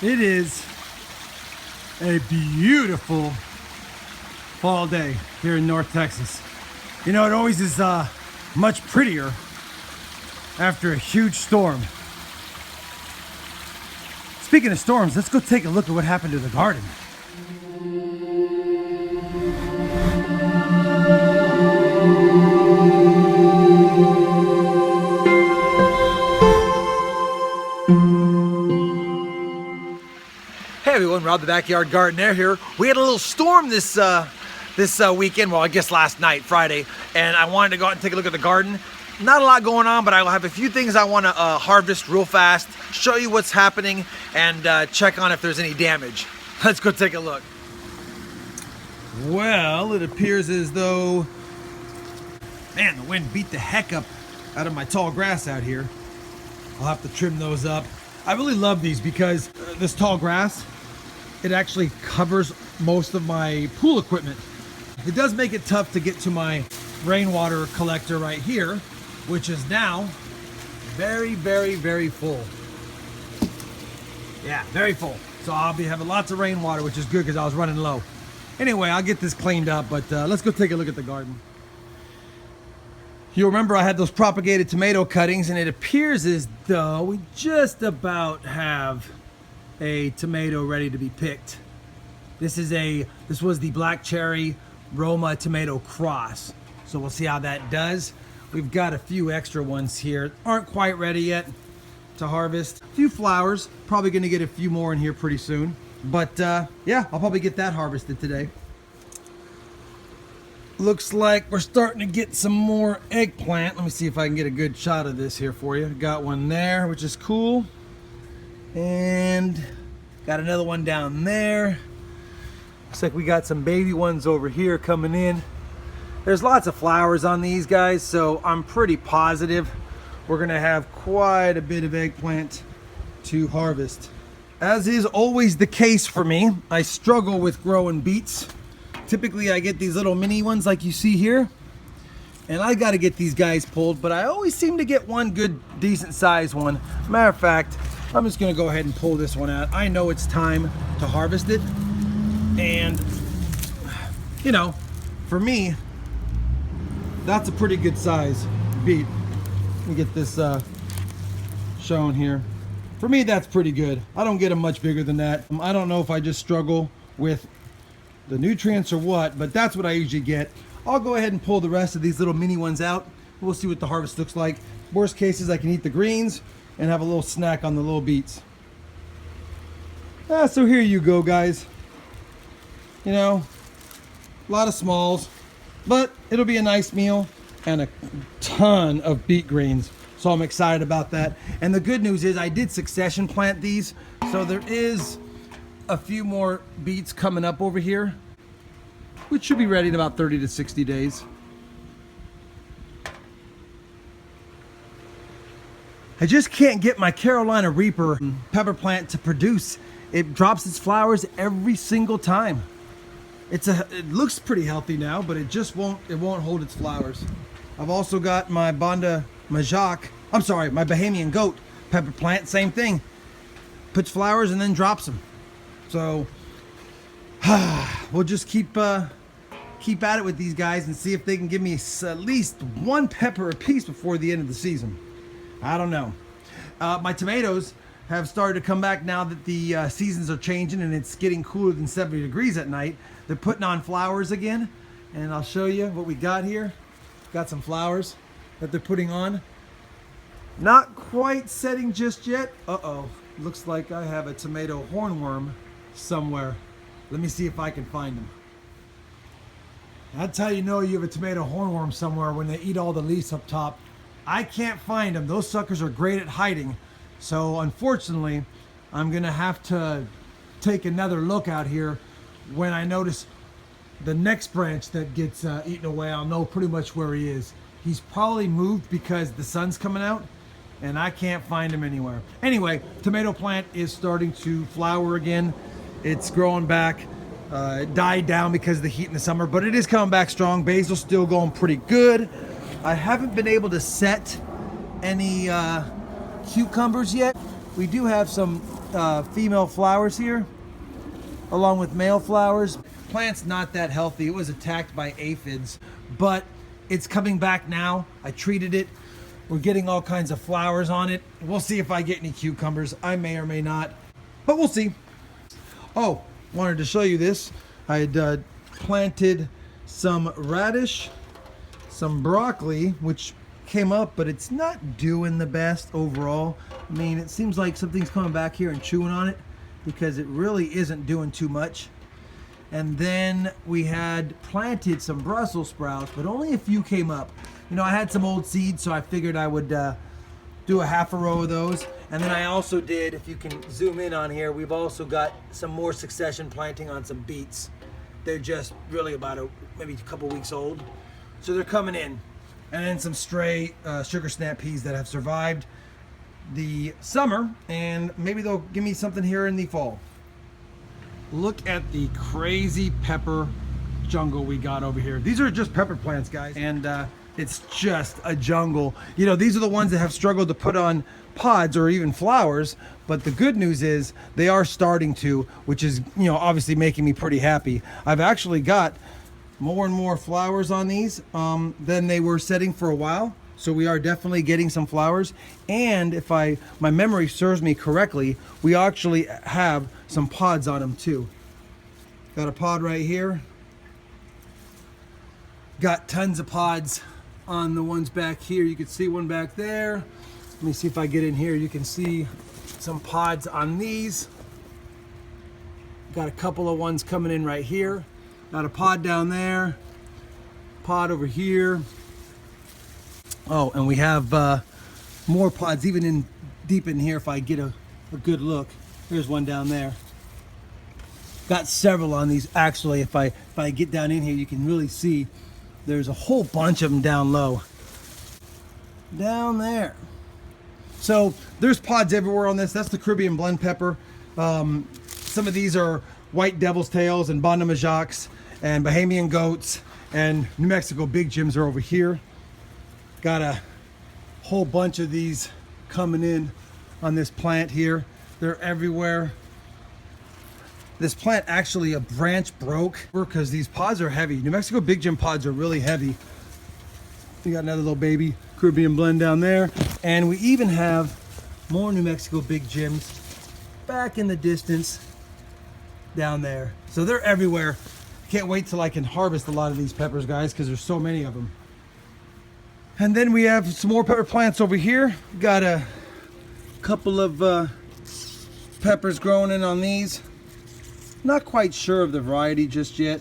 It is a beautiful fall day here in North Texas. You know, it always is much prettier after a huge storm. Speaking of storms, let's go take a look at what happened to the garden. Hey everyone, Rob the Backyard Gardener here. We had a little storm this weekend, well I guess last night, Friday, and I wanted to go out and take a look at the garden. Not a lot going on, but I will have a few things I want to harvest real fast, show you what's happening, and check on if there's any damage. Let's go take a look. Well, it appears as though, man, the wind beat the heck up out of my tall grass out here. I'll have to trim those up. I really love these because this tall grass, it actually covers most of my pool equipment. It does make it tough to get to my rainwater collector right here, which is now very, very, very full. Yeah, very full. So I'll be having lots of rainwater, which is good because I was running low. Anyway, I'll get this cleaned up, but let's go take a look at the garden. You'll remember I had those propagated tomato cuttings, and it appears as though we just about have a tomato ready to be picked. This was the Black Cherry Roma tomato cross. So we'll see how that does. We've got a few extra ones here. Aren't quite ready yet to harvest. A few flowers. Probably gonna get a few more in here pretty soon. But yeah, I'll probably get that harvested today. Looks like we're starting to get some more eggplant. Let me see if I can get a good shot of this here for you. Got one there, which is cool. And got another one down there. Looks like we got some baby ones over here coming in. There's lots of flowers on these guys, so I'm pretty positive we're gonna have quite a bit of eggplant to harvest. As is always the case for me, I struggle with growing beets. Typically I get these little mini ones like you see here, and I got to get these guys pulled, but I always seem to get one good decent sized one. Matter of fact, I'm just gonna go ahead and pull this one out. I know it's time to harvest it, and you know, for me, that's a pretty good size beet. Let me get this shown here. For me, that's pretty good. I don't get them much bigger than that. I don't know if I just struggle with the nutrients or what, but that's what I usually get. I'll go ahead and pull the rest of these little mini ones out. We'll see what the harvest looks like. Worst case is I can eat the greens and have a little snack on the little beets. So here you go, guys. You know, a lot of smalls, but it'll be a nice meal and a ton of beet greens. So I'm excited about that. And the good news is I did succession plant these, so there is a few more beets coming up over here, which should be ready in about 30 to 60 days. I just can't get my Carolina Reaper pepper plant to produce. It drops its flowers every single time. It looks pretty healthy now, but it won't hold its flowers. I've also got my my Bahamian goat pepper plant, same thing. Puts flowers and then drops them. So we'll just keep at it with these guys and see if they can give me at least one pepper a piece before the end of the season. I don't know. My tomatoes have started to come back now that the seasons are changing and it's getting cooler than 70 degrees at night. They're putting on flowers again, and I'll show you what we got here. Got some flowers that they're putting on. Not quite setting just yet. Uh-oh. Looks like I have a tomato hornworm somewhere. Let me see if I can find them. That's how you know you have a tomato hornworm somewhere, when they eat all the leaves up top. I can't find them. Those suckers are great at hiding. So unfortunately, I'm gonna have to take another look out here. When I notice the next branch that gets eaten away, I'll know pretty much where he is. He's probably moved because the sun's coming out and I can't find him anywhere. Anyway, tomato plant is starting to flower again. It's growing back. It died down because of the heat in the summer, but it is coming back strong. Basil's still going pretty good. I haven't been able to set any cucumbers yet. We do have some female flowers here, along with male flowers. Plant's not that healthy. It was attacked by aphids, but it's coming back now. I treated it. We're getting all kinds of flowers on it. We'll see if I get any cucumbers. I may or may not, but we'll see. Oh, wanted to show you this. I had planted some radish, some broccoli, which came up, but it's not doing the best overall. I mean, it seems like something's coming back here and chewing on it because it really isn't doing too much. And then we had planted some Brussels sprouts, but only a few came up. You know, I had some old seeds, so I figured I would do a half a row of those. And then I also did, if you can zoom in on here, we've also got some more succession planting on some beets. They're just really about maybe a couple weeks old. So they're coming in. And then some stray sugar snap peas that have survived the summer, and maybe they'll give me something here in the fall. Look at the crazy pepper jungle we got over here. These are just pepper plants, guys, and it's just a jungle. You know, these are the ones that have struggled to put on pods or even flowers, but the good news is they are starting to, which is, you know, obviously making me pretty happy. I've actually got more and more flowers on these than they were setting for a while. So we are definitely getting some flowers. And if my memory serves me correctly, we actually have some pods on them too. Got a pod right here. Got tons of pods on the ones back here. You can see one back there. Let me see if I get in here. You can see some pods on these. Got a couple of ones coming in right here. Got a pod down there. Pod over here. Oh, and we have more pods even in deep in here if I get a good look. There's one down there. Got several on these actually. If I get down in here, you can really see there's a whole bunch of them down low. Down there. So there's pods everywhere on this. That's the Caribbean blend pepper. Some of these are white devil's tails and Banda Majacs and Bahamian goats, and New Mexico big Jims are over here. Got a whole bunch of these coming in on this plant here. They're everywhere. This plant actually, a branch broke because these pods are heavy. New Mexico big Jim pods are really heavy. We got another little baby Caribbean blend down there. And we even have more New Mexico big Jims back in the distance down there. So they're everywhere. Can't wait till I can harvest a lot of these peppers, guys, because there's so many of them. And then we have some more pepper plants over here. Got a couple of peppers growing in on these. Not quite sure of the variety just yet.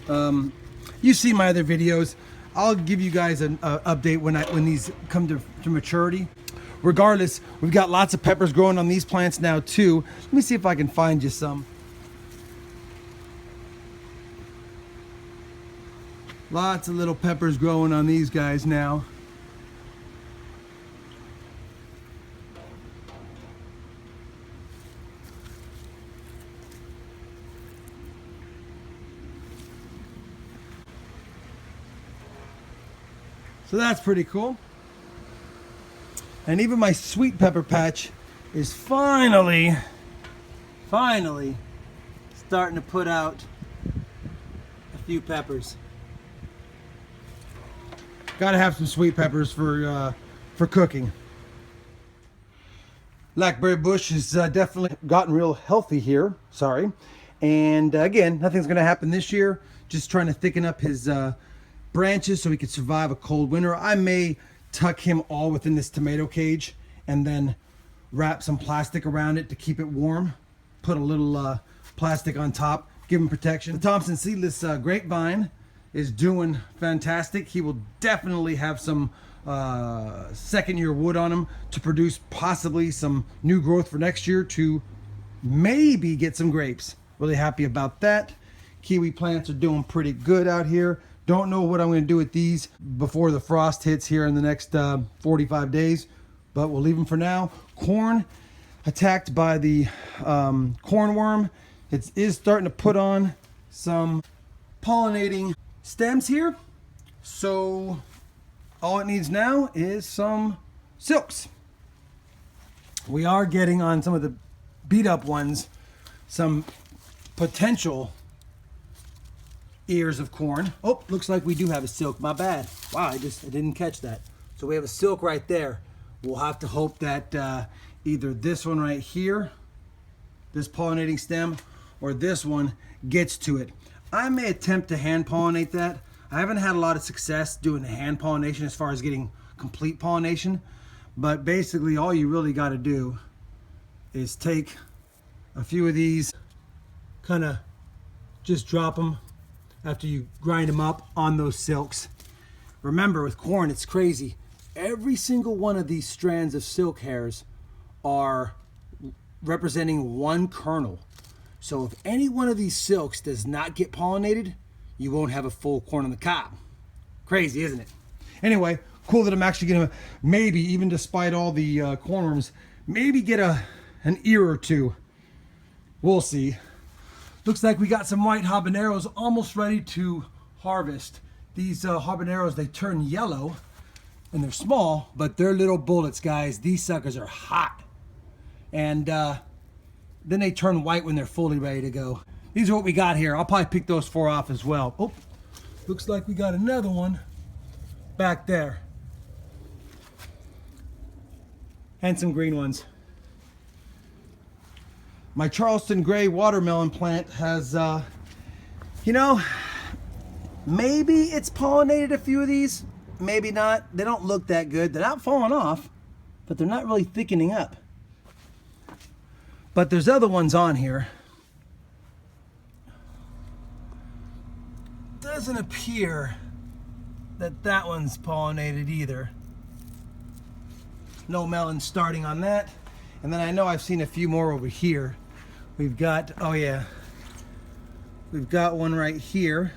You see my other videos. I'll give you guys an update when these come to maturity. Regardless, we've got lots of peppers growing on these plants now too. Let me see if I can find you some. Lots of little peppers growing on these guys now. So that's pretty cool. And even my sweet pepper patch is finally starting to put out a few peppers. Got to have some sweet peppers for cooking. Blackberry Bush has definitely gotten real healthy here. Sorry. And again, nothing's going to happen this year. Just trying to thicken up his branches so he could survive a cold winter. I may tuck him all within this tomato cage and then wrap some plastic around it to keep it warm. Put a little plastic on top, give him protection. The Thompson seedless grapevine is doing fantastic. He will definitely have some second year wood on him to produce possibly some new growth for next year to maybe get some grapes. Really happy about that. Kiwi plants are doing pretty good out here. Don't know what I'm going to do with these before the frost hits here in the next 45 days, but we'll leave them for now. Corn attacked by the hornworm. It is starting to put on some pollinating stems here. So all it needs now is some silks. We are getting on some of the beat up ones, some potential ears of corn. Oh, looks like we do have a silk. My bad. Wow, I didn't catch that. So we have a silk right there. We'll have to hope that either this one right here, this pollinating stem, or this one gets to it. I may attempt to hand pollinate that. I haven't had a lot of success doing the hand pollination as far as getting complete pollination, but basically all you really got to do is take a few of these, kind of just drop them after you grind them up on those silks. Remember, with corn, it's crazy. Every single one of these strands of silk hairs are representing one kernel. So if any one of these silks does not get pollinated, you won't have a full corn on the cob. Crazy, isn't it? Anyway, cool that I'm actually gonna maybe, even despite all the cornworms, maybe get an ear or two. We'll see. Looks like we got some white habaneros almost ready to harvest. These habaneros, they turn yellow and they're small, but they're little bullets, guys. These suckers are hot. And then they turn white when they're fully ready to go. These are what we got here. I'll probably pick those 4 off as well. Oh, looks like we got another one back there. And some green ones. My Charleston Gray watermelon plant has, you know, maybe it's pollinated a few of these, maybe not. They don't look that good. They're not falling off, but they're not really thickening up. But there's other ones on here. Doesn't appear that that one's pollinated either. No melon starting on that. And then I know I've seen a few more over here. We've got, oh yeah, we've got one right here.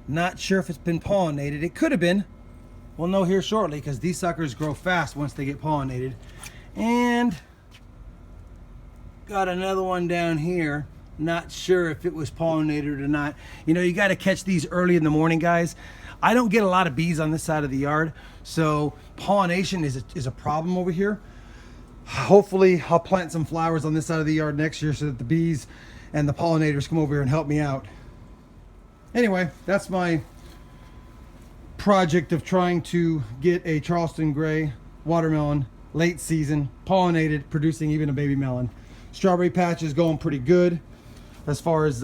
Not sure if it's been pollinated. It could have been. We'll know here shortly because these suckers grow fast once they get pollinated. And got another one down here. Not sure if it was pollinated or not. You know, you got to catch these early in the morning, guys. I don't get a lot of bees on this side of the yard, so pollination is a problem over here. Hopefully I'll plant some flowers on this side of the yard next year so that the bees and the pollinators come over here and help me out. Anyway, that's my project of trying to get a Charleston Gray watermelon late season, pollinated, producing even a baby melon. Strawberry patch is going pretty good as far as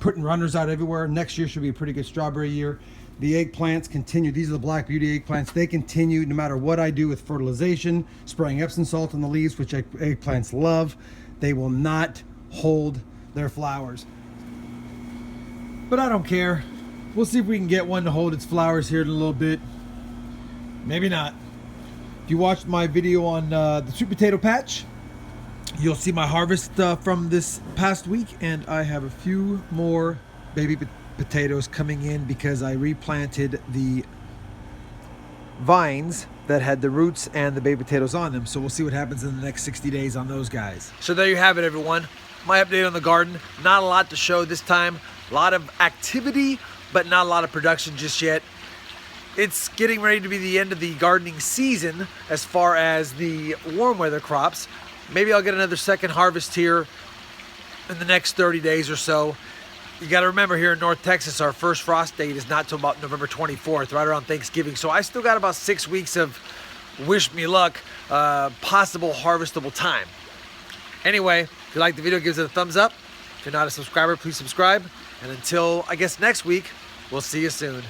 putting runners out everywhere. Next year should be a pretty good strawberry year. The eggplants continue. These are the Black Beauty eggplants. They continue no matter what I do with fertilization, spraying Epsom salt on the leaves, which eggplants love. They will not hold their flowers. But I don't care. We'll see if we can get one to hold its flowers here in a little bit. Maybe not. If you watched my video on the sweet potato patch, you'll see my harvest from this past week, and I have a few more baby potatoes coming in because I replanted the vines that had the roots and the baby potatoes on them. So we'll see what happens in the next 60 days on those guys. So there you have it, everyone. My update on the garden. Not a lot to show this time. A lot of activity, but not a lot of production just yet. It's getting ready to be the end of the gardening season as far as the warm weather crops. Maybe I'll get another second harvest here in the next 30 days or so. You got to remember, here in North Texas, our first frost date is not till about November 24th, right around Thanksgiving. So I still got about 6 weeks of, wish me luck, possible harvestable time. Anyway, if you like the video, give it a thumbs up. If you're not a subscriber, please subscribe. And until, I guess, next week, we'll see you soon.